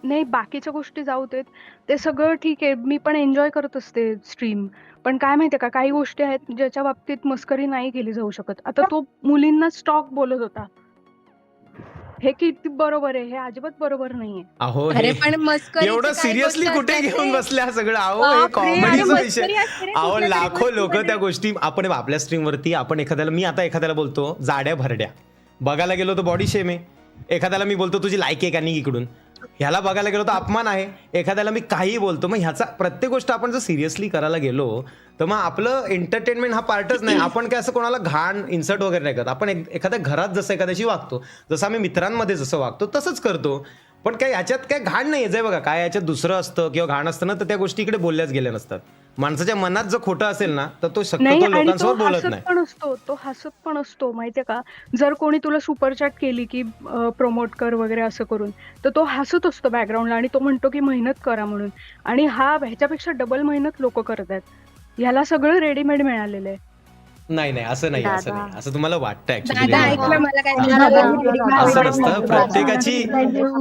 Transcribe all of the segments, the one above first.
नाही बाकीच्या गोष्टी जाऊ देत. ते सगळं ठीक आहे. मी पण एन्जॉय करत असते स्ट्रीम. पण काय माहितीये का, काही गोष्टी आहेत ज्याच्या बाबतीत मस्करी नाही केली जाऊ शकत. आता तो मुलींना स्टॉक बोलत होता. हे किती बरोबर आहे? हे अजिबात बरोबर नाहीये. अहो हे अरे पण मस्करीचे एवढं काही गोष्टी सिरियसली कुठे असतात घेऊन रे. बसल्या सगळं? अहो हे बापरे! अरे कॉमेडीचा विषय. मस्करी असते रे अहो कुठल्या तरी लाखो लोक त्या गोष्टीमध्ये. गोष्टी आपण आपल्या स्ट्रीमवरती आपण एखाद्याला मी आता एखाद्याला बोलतो जाड्या भरड्या. बघायला गेलो तर बॉडी शेम आहे. एखाद्याला मी बोलतो तुझी लायकी आहे का निघ इकडून. ह्याला बघायला गेलो तर अपमान आहे. एखाद्याला मी काहीही बोलतो. मग ह्याचा प्रत्येक गोष्ट आपण जर सिरियसली करायला गेलो तर मग आपलं एंटरटेनमेंट हा पार्टच नाही. आपण काय असं कोणाला घाण इन्सर्ट वगैरे नाही करत. आपण एखाद्या घरात जसं एखाद्याशी वागतो, जसं आम्ही मित्रांमध्ये जसं वागतो तसंच करतो. पण काय याच्यात काय घाण नाही आहे बघा. काय याच्यात दुसरं असतं किंवा घाण असतं ना तर त्या गोष्टी इकडे बोलल्याच गेल्या नसतात. माणसाच्या मनात जर खोटं असेल ना तर तो नाही शक्यतो आणि तो लोकांसमोर बोलत हसत नाही. पण असतो. तो हसत पण असतो माहितीये का? जर कोणी तुला सुपर चॅट केली, की प्रमोट कर वगैरे असं करून, तर तो हसत असतो बॅकग्राऊंडला आणि तो म्हणतो, की मेहनत करा म्हणून. आणि हा ह्याच्यापेक्षा डबल मेहनत लोकं करतायत. ह्याला सगळं रेडीमेड मिळालेलं आहे. नाही, नाही. असं नाही, असं दादा. नाही. असं तुम्हाला वाटतं ॲक्चुअली दादा ऐक रेडीमेड ना आहे. मला काय असं नसतं.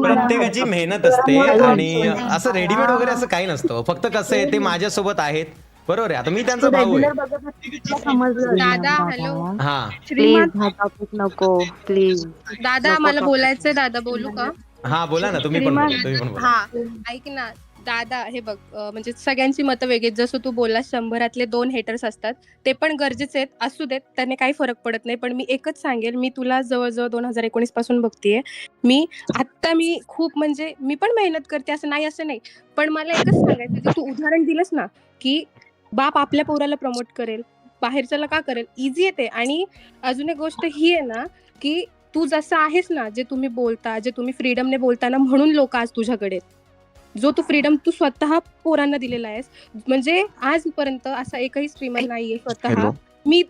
प्रत्येकाची मेहनत असते आणि असं रेडीमेड वगैरे असं काही नसतं. फक्त कसं आहे ते माझ्यासोबत आहेत. बरोबर आहे. आता मी त्यांचा भाऊ आहे. रेग्युलर बघत असतील तर समजलं ना दादा हॅलो. दादा. हां. प्लीज श्रीमान हा टॉपिक नको. प्लीज दादा नको मला topic. बोलायचंय दादा बोलू का? हां, बोला ना. तुम्ही पण श्रीमान बोला. तुम्ही पण बोला. हा ऐक ना दादा हे बघ म्हणजे सगळ्यांची मतं वेगळी आहेत. जसं तू बोललास 100 2 हेटर्स असतात. ते पण गरजेचे आहेत. असू देत त्याने काही फरक पडत नाही. पण मी एकच सांगेल मी तुला जवळ-जवळ 2019 पासून बघतीये. मी खूप म्हणजे मी पण मेहनत करते असं नाही. पण मला एकच सांगायचं जे तू उदाहरण दिलंस ना, की बाप आपल्या पोराला प्रमोट करेल, बाहेरच्याला का करेल? ईझी आहे ते आणि अजून एक गोष्ट ही आहे ना, की तू जसं आहेस ना, जे तुम्ही बोलता, जे तुम्ही फ्रीडमने बोलता ना, म्हणून लोकं आज तुझ्याकडे आहेत. जो तू फ्रीडम तू स्वतः पोरांना दिलेला आहेस. म्हणजे आजपर्यंत असा एकही स्ट्रीमर नाहीये स्वतः हॅलो.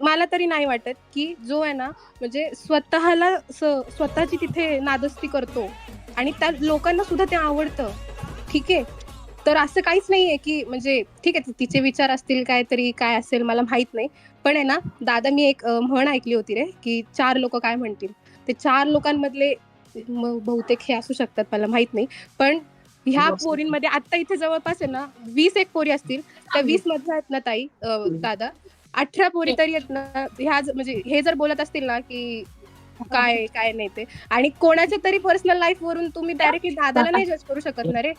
मला तरी नाही वाटत, की जो आहे ना, म्हणजे स्वतःला स्वतःची तिथे नादस्ती करतो आणि त्या लोकांना सुद्धा ते आवडतं. ठीक आहे. तर असं काहीच नाहीये, की म्हणजे ठीक आहे तिचे विचार असतील काहीतरी काय असेल मला माहित नाही. पण आहे ना, दादा मी एक म्हण ऐकली होती रे, की 4 लोकं काय म्हणतील? ते 4 लोकांमधले बहुतेक हे असू शकतात मला माहित नाही. पण ह्या पोरींमध्ये आता इथे जवळपास आहे ना 20 एक पोरी असतील. त्या 20 मधल्या आहेत ना ताई दादा 18 पोरी तरी आहेत ना ह्या म्हणजे हे जर बोलत असतील ना, की काय, काय नाही ते आणि कोणाच्या तरी पर्सनल लाईफ वरून तुम्ही डायरेक्टली दादाला नाही जज करू शकत ना रे.